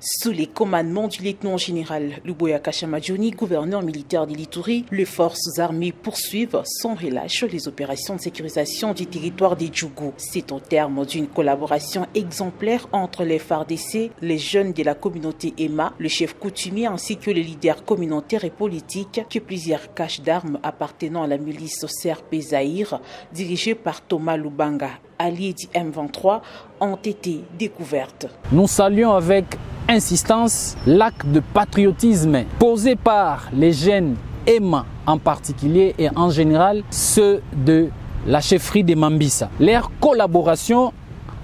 Sous les commandements du lieutenant-général Luboya Kashamadjoni, gouverneur militaire d'Ilituri, les forces armées poursuivent sans relâche les opérations de sécurisation du territoire des Djougou. C'est au terme d'une collaboration exemplaire entre les FARDC, les jeunes de la communauté EMA, le chef coutumier ainsi que les leaders communautaires et politiques que plusieurs caches d'armes appartenant à la milice CRP Zaïre, dirigée par Thomas Lubanga, allié du M23, ont été découvertes. Nous saluons avec insistance l'acte de patriotisme posé par les jeunes EMA en particulier et en général ceux de la chefferie de Mambisa. Leur collaboration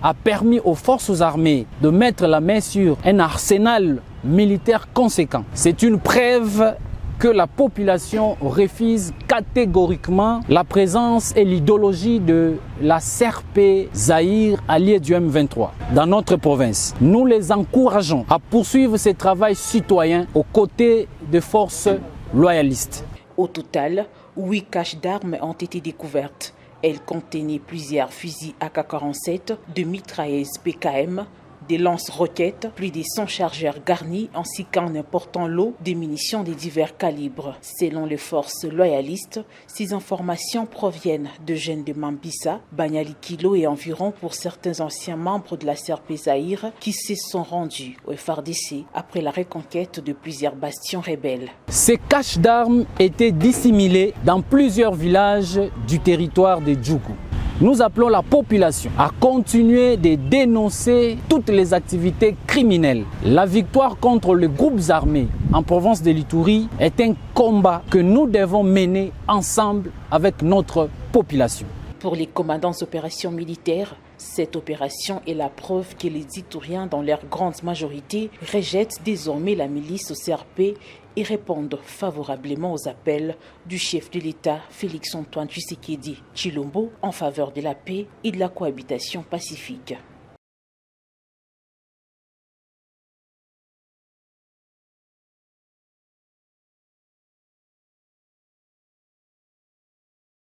a permis aux forces armées de mettre la main sur un arsenal militaire conséquent. C'est une preuve que la population refuse catégoriquement la présence et l'idéologie de la CRP Zaïre alliée du M23 dans notre province. Nous les encourageons à poursuivre ce travail citoyen aux côtés des forces loyalistes. Au total, 8 caches d'armes ont été découvertes. Elles contenaient plusieurs fusils AK-47, de mitrailleuses PKM, des lance-roquettes, plus de 100 chargeurs garnis ainsi qu'un important lot de munitions de divers calibres. Selon les forces loyalistes, ces informations proviennent de jeunes de Mambisa, Banyali Kilo et environ pour certains anciens membres de la CRP Zaïre qui se sont rendus au FARDC après la reconquête de plusieurs bastions rebelles. Ces caches d'armes étaient dissimulées dans plusieurs villages du territoire de Djougou. Nous appelons la population à continuer de dénoncer toutes les activités criminelles. La victoire contre les groupes armés en province de l'Ituri est un combat que nous devons mener ensemble avec notre population. Pour les commandants d'opérations militaires, cette opération est la preuve que les Ituriens, dans leur grande majorité, rejettent désormais la milice au CRP et répondent favorablement aux appels du chef de l'État, Félix Antoine Tshisekedi Tshilombo, en faveur de la paix et de la cohabitation pacifique.